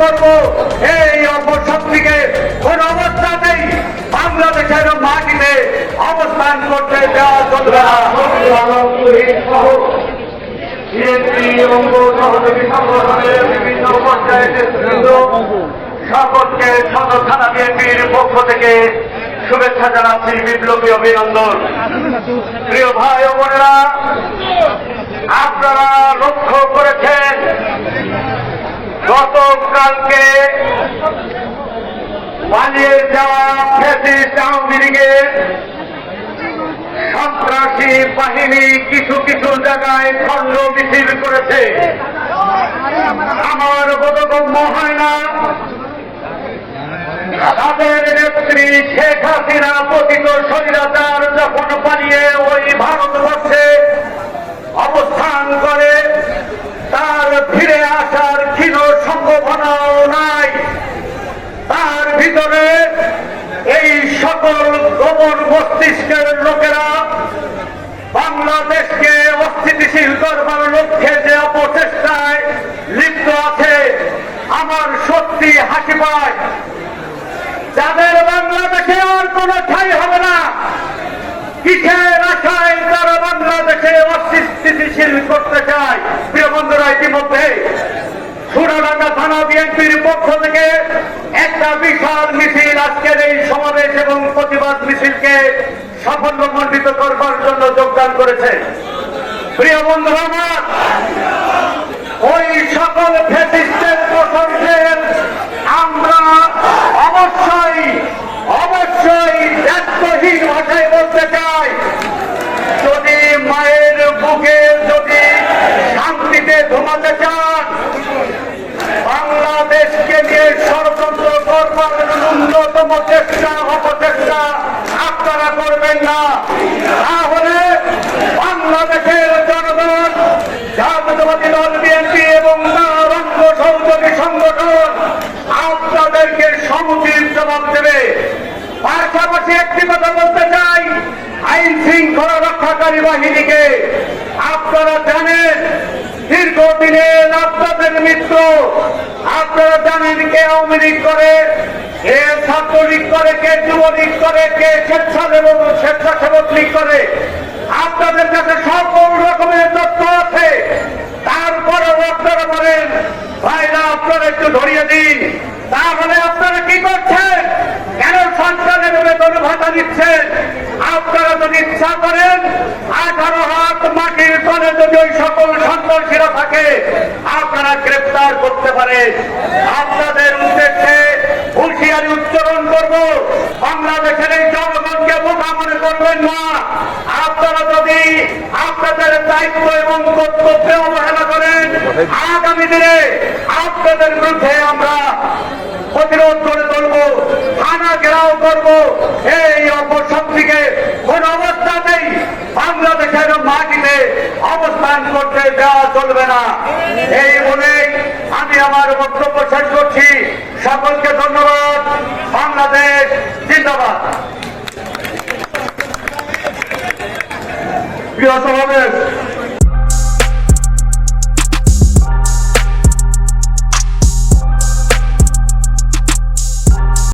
করব, এই অপশক্তিকে কোন অবস্থাতেই বাংলাদেশের মাটিতে অবস্থান করতে দেওয়া চলবে না। বিভিন্ন পর্যায়ে সকলকে সদর থানা বিএনপির পক্ষ থেকে শুভেচ্ছা জানাচ্ছি, বিপ্লবী অভিনন্দন। প্রিয় ভাই ও বোনেরা, আপনারা লক্ষ্য করেছেন গতকালকে পালিয়ে যাওয়া ফ্যাসিস্ট আওয়ামী লীগের সন্ত্রাসী বাহিনী কিছু কিছু জায়গায় খণ্ড মিছিল করেছে। আমার বোধগম্য হয় না তাদের নেত্রী শেখ হাসিনা পতিত স্বৈরাচার যখন পালিয়ে ওই ভারতবর্ষে অবস্থান করে, তার ফিরে আসার ক্ষীণ সম্ভাবনাও নাই। তার ভিতরে এই সকল গোপন মস্তিষ্কের লোকেরা বাংলাদেশকে অস্থিতিশীল করবার লক্ষ্যে যে অপচেষ্টায় লিপ্ত আছে, আমার সত্যি হাসি পায়। যাদের বাংলাদেশে আর কোন ঠাঁই হবে না, কিসের আশায় তারা বাংলাদেশে অস্থিতিশীল করতে চায়? প্রিয় বন্ধুরা, ইতিমধ্যে চুয়াডাঙ্গা থানা বিএনপির পক্ষ থেকে একটা বিশাল মিছিল আজকের এই সমাবেশ এবং প্রতিবাদ মিছিলকে সাফল্যমণ্ডিত করবার জন্য যোগদান করেছে। প্রিয় বন্ধুরা আমার, ওই সকল ফ্যাসিস্টের প্রশংসের আমরা অবশ্যই দায়িত্বহীন ভাষায় বলতে চাই, যদি মায়ের বুকে যদি শান্তিতে ঘুমাতে চান, বাংলাদেশকে নিয়ে ষড়যন্ত্র করবার ন্যূনতম অপচেষ্টা আপনারা করবেন না। তাহলে বাংলাদেশের জনগণ, জাতীয়তাবাদী দল বিএনপি এবং তার অঙ্গ সহযোগী সংগঠন আপনাদেরকে সমুচিত জবাব দেবে। পাশাপাশি একটি কথা বলতে চাই, আইন শৃঙ্খলা রক্ষাকারী বাহিনীকে আপনারা জানেন দীর্ঘদিনের আপনাদের মিত্র, আপনারা জানেন কে আওয়ামী লীগ করে, কে ছাত্রলীগ করে, কে যুবলীগ করে, কে স্বেচ্ছাসেবক লীগ করে। আপনাদের কাছে সকল রকমের তথ্য আছে। তারপরেও আপনারা বলেন ভাইরা আপনারা একটু ধরিয়ে দিন। তাহলে আপনারা কি করছেন? কেন সন্তানের বেতন ভাতা দিচ্ছেন? আপনারা যদি ইচ্ছা করেন 18 হাত মাটির তলে যদি ওই সকল সন্ত্রাসীরা থাকে, আপনারা গ্রেফতার করতে পারেন। আপনাদের উদ্দেশ্যে হুঁশিয়ারি উচ্চারণ করব, বাংলাদেশের এই জনগণকে বোকা মনে করবেন না। আপনারা যদি আপনাদের দায়িত্ব এবং কর্তব্যে অবহেলা করেন, আগামী দিনে আপনাদের বিরুদ্ধে আমরা প্রতিরোধ করে তুলব, থানা ঘেরাও করব। এই অপশক্তিকে কোন অবস্থাতেই বাংলাদেশের মাটিতে অবস্থান করতে দেওয়া চলবে না। এই বলেই আমি আমার বক্তব্য শেষ করছি। সকলকে ধন্যবাদ। বাংলাদেশ জিন্দাবাদ। প্রিয় সমাবেশ,